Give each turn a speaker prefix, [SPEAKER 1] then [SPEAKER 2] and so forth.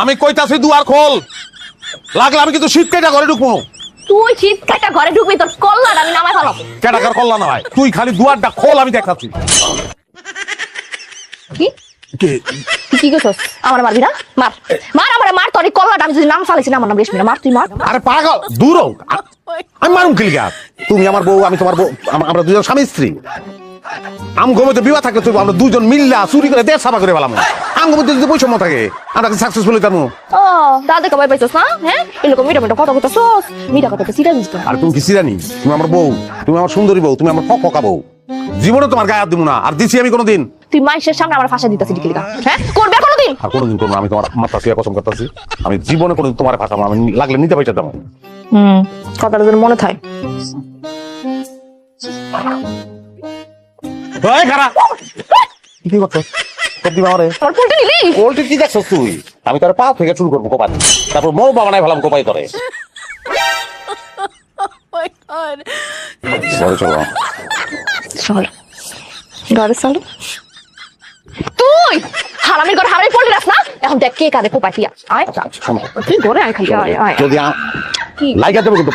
[SPEAKER 1] আমি কইতাছি দুয়ার খোল, লাগলে আমি কিন্তু শীত কেটে ঘরে ঢুকবো।
[SPEAKER 2] তুই শীত কাটা ঘরে ঢুকবি, তোর কল্লাটা আমি নামাই ফেলাম।
[SPEAKER 1] কেটাকার কল্লা না ভাই, তুই খালি দুয়ারটা খোল, আমি দেখাচ্ছি।
[SPEAKER 2] কি তুই কি করছস? আমার মারবি না? মার মার, আমার মার, তোর কল্লাটা আমি যদি নাম ফালাইছি না, আমার নাম রেশমি না, মার তুই মার।
[SPEAKER 1] আরে পাগল, দূর হও। আমি মারুম কিলিকা? তুমি আমার বউ, আমি তোমার বউ, আমরা দুজন স্বামী স্ত্রী। আম গোমতে বিবাহ থাকলে তুই আমরা দুজন মিল্লা চুরি করে দেশ সাফা করে পেলাম। আম গোমতে যদি বৈষম্য থাকে, আমরা সাকসেসফুল হইতাম।
[SPEAKER 2] ও দাদা কবাই পাইছস না? হ্যাঁ, এরকম মিটা মিটা কথা কইতাছস, মিটা কথা সিরা দিস।
[SPEAKER 1] আর তুমি কি সিরানি? তুমি আমার বউ, তুমি আমার সুন্দরী বউ, তুমি আমার ফকা বউ। জীবনে তোমার গায়ে হাত দিব না, আর দিছি আমি কোনোদিন।
[SPEAKER 2] তুই মাইশের সামনে আমার ফাঁসা দিতাছিস কি লিগা? হ্যাঁ, করবে কোনোদিন?
[SPEAKER 1] আর কোনোদিন করবো না। আমি তোমার মাথা ছুঁয়ে কসম করতেছি, আমি জীবনে কোনোদিন তোমার ফাঁসাবো না। আমি লাগলে নিতে পাইতে দাম।
[SPEAKER 2] কথাটা যেন মনে থাকে।
[SPEAKER 1] এই খারাপ কি করছস? সত্যি বাবারে
[SPEAKER 2] আমার পোল্ট্রি নিলি?
[SPEAKER 1] পোল্ট্রি কি দেখছস তুই? আমি তোর পা থেকে শুরু করবো কোপাই, তারপর মৌ বাবানায় ফেলাম কোপাই করে। ঘরে চলো।
[SPEAKER 2] চল ঘরে চল। তুই হারামির ঘরে হারামি পোল্ট্রি রাখ না, এখন দেখ কে কাঁদে কোপাই দিয়া। আয় তুই ঘরে আয়, খালি আয় আয়।
[SPEAKER 1] যদি
[SPEAKER 2] কি
[SPEAKER 1] লাইকা দেবো কিন্তু